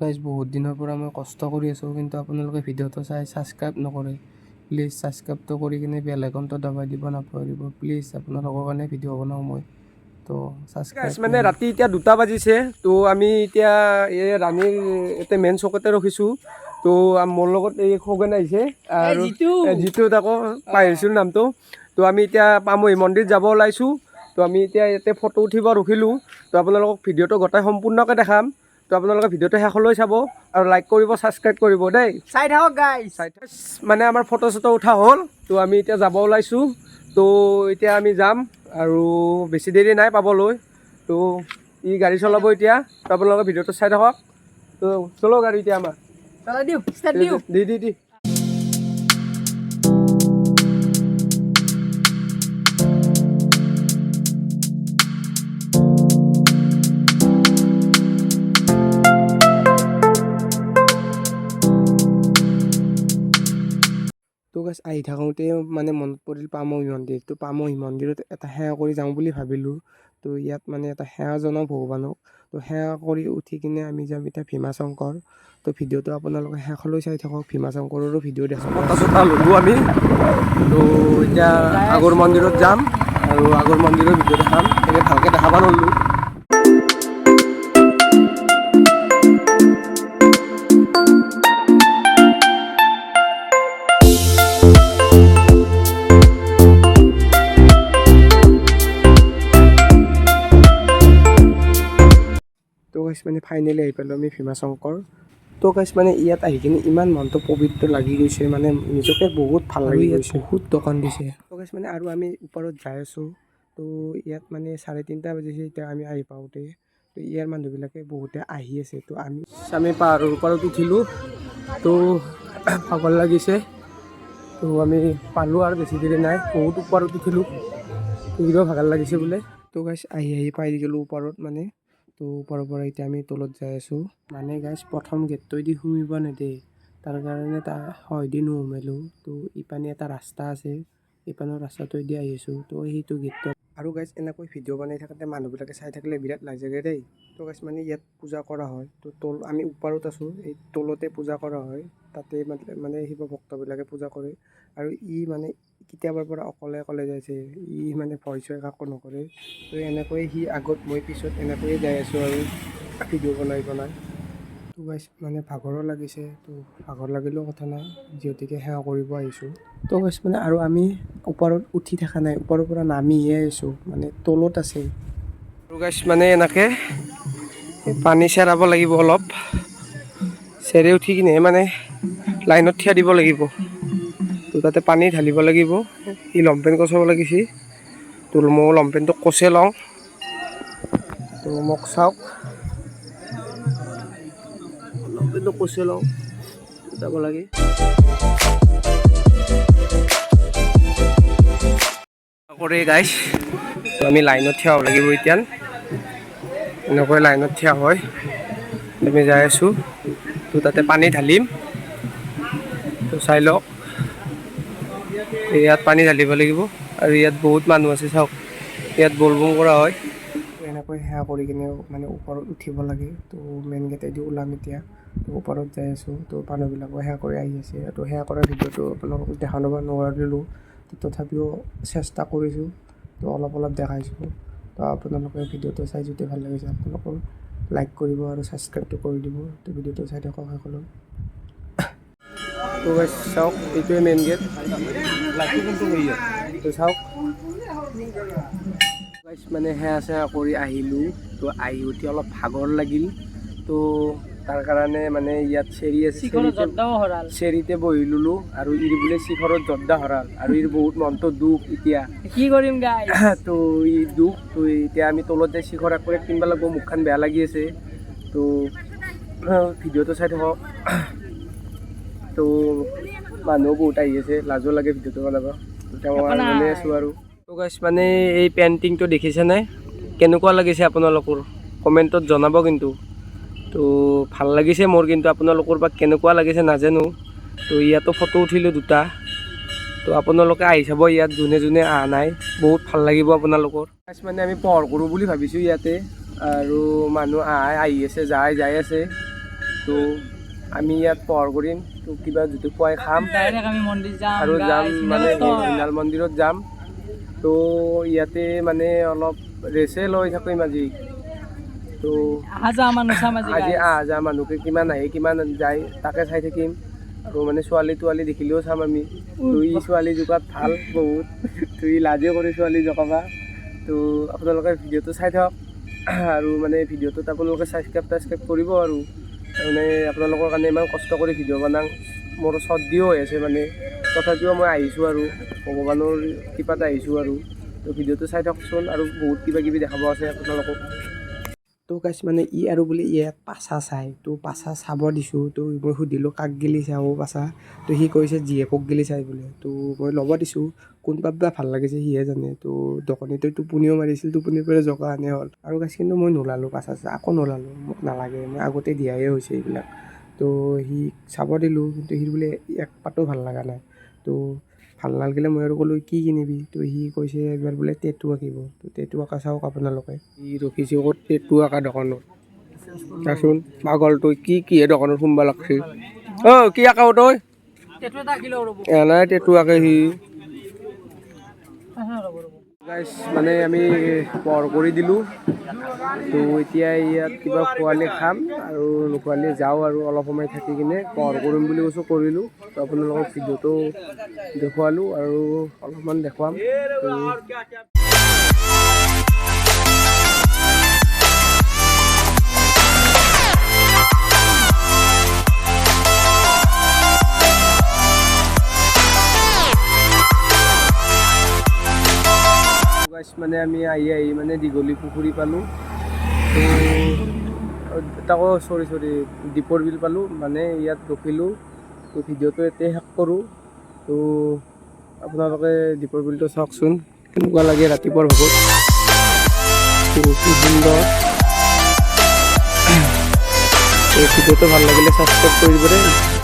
Guys বহুত দিনৰ পৰা মই কষ্ট কৰি আছোঁ, কিন্তু আপোনালোকে ভিডিঅ'টো চাই ছাবস্ক্ৰাইব নকৰে। প্লিজ ছাবস্ক্ৰাইবটো কৰি কিনে বেল আইকনটো দবাই দিব নাপাহৰিব প্লিজ। আপোনালোকৰ কাৰণে ভিডিঅ' বনাওঁ মই, তো ছাবস্ক্ৰাইব। মানে ৰাতি এতিয়া 2টা বাজিছে, তো আমি এতিয়া এই ৰাণীৰ এতিয়া মেইন চকতে ৰখিছোঁ। তো মোৰ লগত এই খগেন আহিছে আৰু জিতু আকৌ পাহৰিছিলোঁ নামটো। তো আমি এতিয়া পামহি মন্দিৰ যাব ওলাইছোঁ। তো আমি এতিয়া ইয়াতে ফটো উঠিব ৰখিলোঁ। তো আপোনালোকক ভিডিঅ'টো গোটেই সম্পূৰ্ণকৈ দেখাম। তো আপোনালোকে ভিডিঅ'টো শেষলৈ চাব আৰু লাইক কৰিব, ছাবস্ক্ৰাইব কৰিব দেই। চাই থাকক গাইজ। মানে আমাৰ ফটো চটো উঠা হ'ল, তো আমি এতিয়া যাব ওলাইছোঁ। তো এতিয়া আমি যাম আৰু বেছি দেৰি নাই পাবলৈ। তো ই গাড়ী চলাব এতিয়া, তো আপোনালোকে ভিডিঅ'টো চাই থাকক। তো চলো গাড়ী এতিয়া আমাৰ চলাই দিওঁ, ষ্টাৰ্ট দিওঁ। দি তো গাইজ আহি থাকোঁতে মানে মনত পৰিল পামহি মন্দিৰ। তো পামহি মন্দিৰত এটা সেৱা কৰি যাওঁ বুলি ভাবিলোঁ। তো ইয়াত মানে এটা সেৱা জনাওঁ ভগৱানক। তো সেৱা কৰি উঠি কিনে আমি যাম এতিয়া ভীমাশংকৰ। তো ভিডিঅ'টো আপোনালোকে শেষলৈ চাই থাকক, ভীমাশংকৰৰো ভিডিঅ' দেখাম। ফটো ল'লোঁ আমি। তো এতিয়া আগৰ মন্দিৰত যাম আৰু আগৰ মন্দিৰৰ ভিডিঅ' দেখাম। এনেকৈ ভালকৈ দেখাব নোৱাৰিলোঁ। তো গাইজ মানে ফাইনেলি আহি পালোঁ আমি ভীমাশংকৰ। তো গাইজ মানে ইয়াত আহি কিনে ইমান মনটো পবিত্ৰ লাগি গৈছে, মানে নিজকে বহুত ভাল লাগি গৈছে। বহুত দোকান দিছে। তো গাইজ মানে আৰু আমি ওপৰত যাই আছোঁ। তো ইয়াত মানে 3:30 বাজিছে এতিয়া আমি আহি পাওঁতে। তো ইয়াৰ মানুহবিলাকে বহুতে আহি আছে। তো আমি পাহাৰৰ ওপৰত উঠিলোঁ। তো ভাগৰ লাগিছে। তো আমি পালোঁ আৰু বেছি দেৰি নাই, বহুত ওপৰত উঠিলোঁ। তো ভাগৰ লাগিছে বোলে। তো গাইজ আহি পাই গ'লোঁ ওপৰত মানে। তো ওপৰৰ পৰা এতিয়া আমি তলত যাই আছোঁ। মানে গাইজ প্ৰথম গেটটোৱেদি সোমিব নেদেই, তাৰ কাৰণে তাৰ হয়দি নোসোমালোঁ। তো ইপানে এটা ৰাস্তা আছে, ইপানৰ ৰাস্তাটোৱেদি আহি আছোঁ। তো সেইটো গেটটো আৰু গাইজ এনেকৈ ভিডিঅ' বনাই থাকোঁতে মানুহবিলাকে চাই থাকিলে বিৰাট লাজ লাগে দেই। তো গাইজ মানে ইয়াত পূজা কৰা হয়। তো আমি ওপৰত আছোঁ, এই তলতে পূজা কৰা হয়। তাতে মানে শিৱ ভক্তবিলাকে পূজা কৰে। আৰু ই মানে কেতিয়াবাৰ পৰা অকলে অকলে যাইছে, ই মানে ভয় চয় কাকো নকৰে। তো এনেকৈয়ে সি আগত মই পিছত এনেকৈয়ে যাই আছোঁ আৰু ভিডিঅ' বনাই। তো গাইজ মানে ভাগৰো লাগিছে। তো ভাগৰ লাগিলেও কথা নাই, যিহেতুকে সেৱা কৰিব আহিছোঁ। তো গাইজ মানে আৰু আমি ওপৰত উঠি থকা নাই, ওপৰৰ পৰা নামিহে আহিছোঁ, মানে তলত আছে। তো গাইজ মানে এনেকৈ পানী চেৰাব লাগিব অলপ, চেৰি উঠি কিনেহে মানে লাইনত থিয়া দিব লাগিব। তো তাতে পানী ঢালিব লাগিব। সি লংপেণ্ট কচাব লাগিছে। তো মই লংপেণ্টটো কচে লওঁ। তো মোক চাওক, লংপেণ্টটো কচে লওঁ, যাব লাগে। কৰে গাইজ, তো আমি লাইনত থিয় হ'ব লাগিব এতিয়া। এনেকৈ লাইনত থিয় হয় আমি যাই আছোঁ। তো তাতে পানী ঢালিম। তো চাই লওক, ইয়াত পানী ঢালিব লাগিব। আৰু ইয়াত বহুত মানুহ আছে চাওক, ইয়াত বলবম কৰা হয়। তো এনেকৈ সেৱা কৰি কিনে মানে ওপৰত উঠিব লাগে। তো মেইন গেটেদি ওলাম এতিয়া। তো ওপৰত যাই আছোঁ। তো মানুহবিলাকো সেৱা কৰি আহি আছে। তো সেৱা কৰাৰ ভিডিঅ'টো আপোনালোকক দেখা নোৱাৰিলোঁ, তথাপিও চেষ্টা কৰিছোঁ। তো অলপ দেখাইছোঁ। তো আপোনালোকে ভিডিঅ'টো চাই যদি ভাল লাগিছে, আপোনালোকৰ লাইক কৰিব আৰু ছাবস্ক্ৰাইবটো কৰি দিব। তো ভিডিঅ'টো চাই থাকক শেষলৈ। তো গাইজ চাওক, এইটোৱে মেইন গেট। তো চাওক গাইজ মানে সেৱা চেৱা কৰি আহিলোঁ। তো আহি উঠি অলপ ভাগৰ লাগিল। তো তাৰ কাৰণে মানে ইয়াত চেৰি আছে, চেৰিতে বহি ল'লোঁ। আৰু ইৰ বোলে শিখৰত জৰ্দা হৰাল, আৰু ইৰ বহুত মনটো দুখ এতিয়া। কি কৰিম গাইজ? তো ই দুখ। তো এতিয়া আমি তলত যাই শিখৰ এক প্লেট কিনিব লাগিব, মুখখন বেয়া লাগি আছে। তো ভিডিঅ'টো চাই থাকক। তো মানুহ বহুত আহি আছে, লাজো লাগে ভিডিঅ'টো বনাব। তেওঁ বনাই আছোঁ আৰু। তো গাইজ মানে এই পেইণ্টিংটো দেখিছেনে, কেনেকুৱা লাগিছে আপোনালোকৰ কমেণ্টত জনাব কিন্তু। তো ভাল লাগিছে মোৰ, কিন্তু আপোনালোকৰ বা কেনেকুৱা লাগিছে নাজানো। তো ইয়াতো ফটো উঠিলোঁ 2টা। তো আপোনালোকে আহি চাব ইয়াত, যোনে যোনে অহা নাই, বহুত ভাল লাগিব আপোনালোকৰ। গাইজ মানে আমি পোহৰ কৰোঁ বুলি ভাবিছোঁ ইয়াতে, আৰু মানুহ আহি আছে, যাই আছে। তো আমি ইয়াত পোহৰ কৰিম, তো কিবা যদি খুৱাই খাম ডাইৰেক্ট আমি মন্দিৰ যাম আৰু যাম guys, মানে নিৰন্তৰ। মৃণাল মন্দিৰত যাম। তো ইয়াতে মানে অলপ ৰেছে লৈ থাকিম আজি। তো আহা যোৱা মানুহ চাম আজি আজি guys। যা মানুহকে কিমান আহে কিমান যায় তাকে চাই থাকিম। আৰু মানে ছোৱালী তোৱালী দেখিলেও চাম আমি। তো ই ছোৱালী জোকাত ভাল বহুত, তো ই লাজে কৰি ছোৱালী জোকাবা। তো আপোনালোকে ভিডিঅ'টো চাই থাকক আৰু মানে ভিডিঅ'টোত আপোনালোকে ছাবস্ক্ৰাইব কৰিব। আৰু মানে আপোনালোকৰ কাৰণে ইমান কষ্ট কৰি ভিডিঅ' বনাওঁ, মোৰ চৰ্দিও হৈ আছে মানে, তথাপিও মই আহিছোঁ আৰু ভগৱানৰ কৃপাত আহিছোঁ আৰু। তো ভিডিঅ'টো চাই থাকচোন, আৰু বহুত কিবা কিবি দেখাব আছে আপোনালোকক। তো গাইছ মানে ই আৰু বোলে ইয়াত পাছা চাই, তো পাছা চাব দিছোঁ। তো মই সুধিলোঁ কাক গেলি চাব পাছা, তো সি কৈছে জীয়েকক গেলি চাই বোলে। তো মই ল'ব দিছোঁ, কোনবাত বা ভাল লাগিছে সিহে জানে। তো দোকানীটোৱে টোপনিও মাৰিছিল, টোপনিৰ পৰা জোকা আনে হ'ল আৰু গাইছ। কিন্তু মই নোলালোঁ পাছা আকৌ নোলালোঁ, মোক নালাগে, মই আগতে দিয়াহে হৈছে এইবিলাক। তো সি চাব দিলোঁ, কিন্তু সি বোলে এক পাতো ভাল লগা নাই। তো ভাল নালাগিলে মই আৰু ক'লোঁ কি কিনিবি। তো সি কৈছে এবাৰ বোলে টেটু আঁকিব। তো টেটু আঁকা চাওক আপোনালোকে। সি ৰখিছে ক'ত টেটু আঁকা দোকানত। চাচোন পাগলটো কিহে দোকানত সোমবা লাগছি। কি আঁকাও তই? টেটু এটা আঁকি লওঁ ৰ'ব। এনাই টেটু আঁকে সি। ৰ'ব। গাইছ মানে আমি পোহৰ কৰি দিলোঁ। তো এতিয়া ইয়াত কিবা খোৱালে খাম, আৰু নোখোৱালে যাওঁ আৰু অলপ সময় থাকি কিনে পোহৰ কৰিম বুলি কৈছোঁ, কৰিলোঁ। তো আপোনালোকক ভিডিঅ'টো দেখুৱালোঁ আৰু অলপমান দেখুৱাম। মানে আমি আহি মানে দীঘলী পুখুৰী পালোঁ। তো তাকো চৰি দীপৰ বিল পালোঁ, মানে ইয়াত ৰখিলোঁ। তো ভিডিঅ'টো এতিয়া শেষ কৰোঁ। তো আপোনালোকে দীপৰ বিলটো চাওকচোন, কেনেকুৱা লাগে ৰাতিপুৱাৰ ভাগত। তো কি সুন্দৰ। ভিডিঅ'টো ভাল লাগিলে ছাবস্ক্ৰাইব কৰি দিব দেই।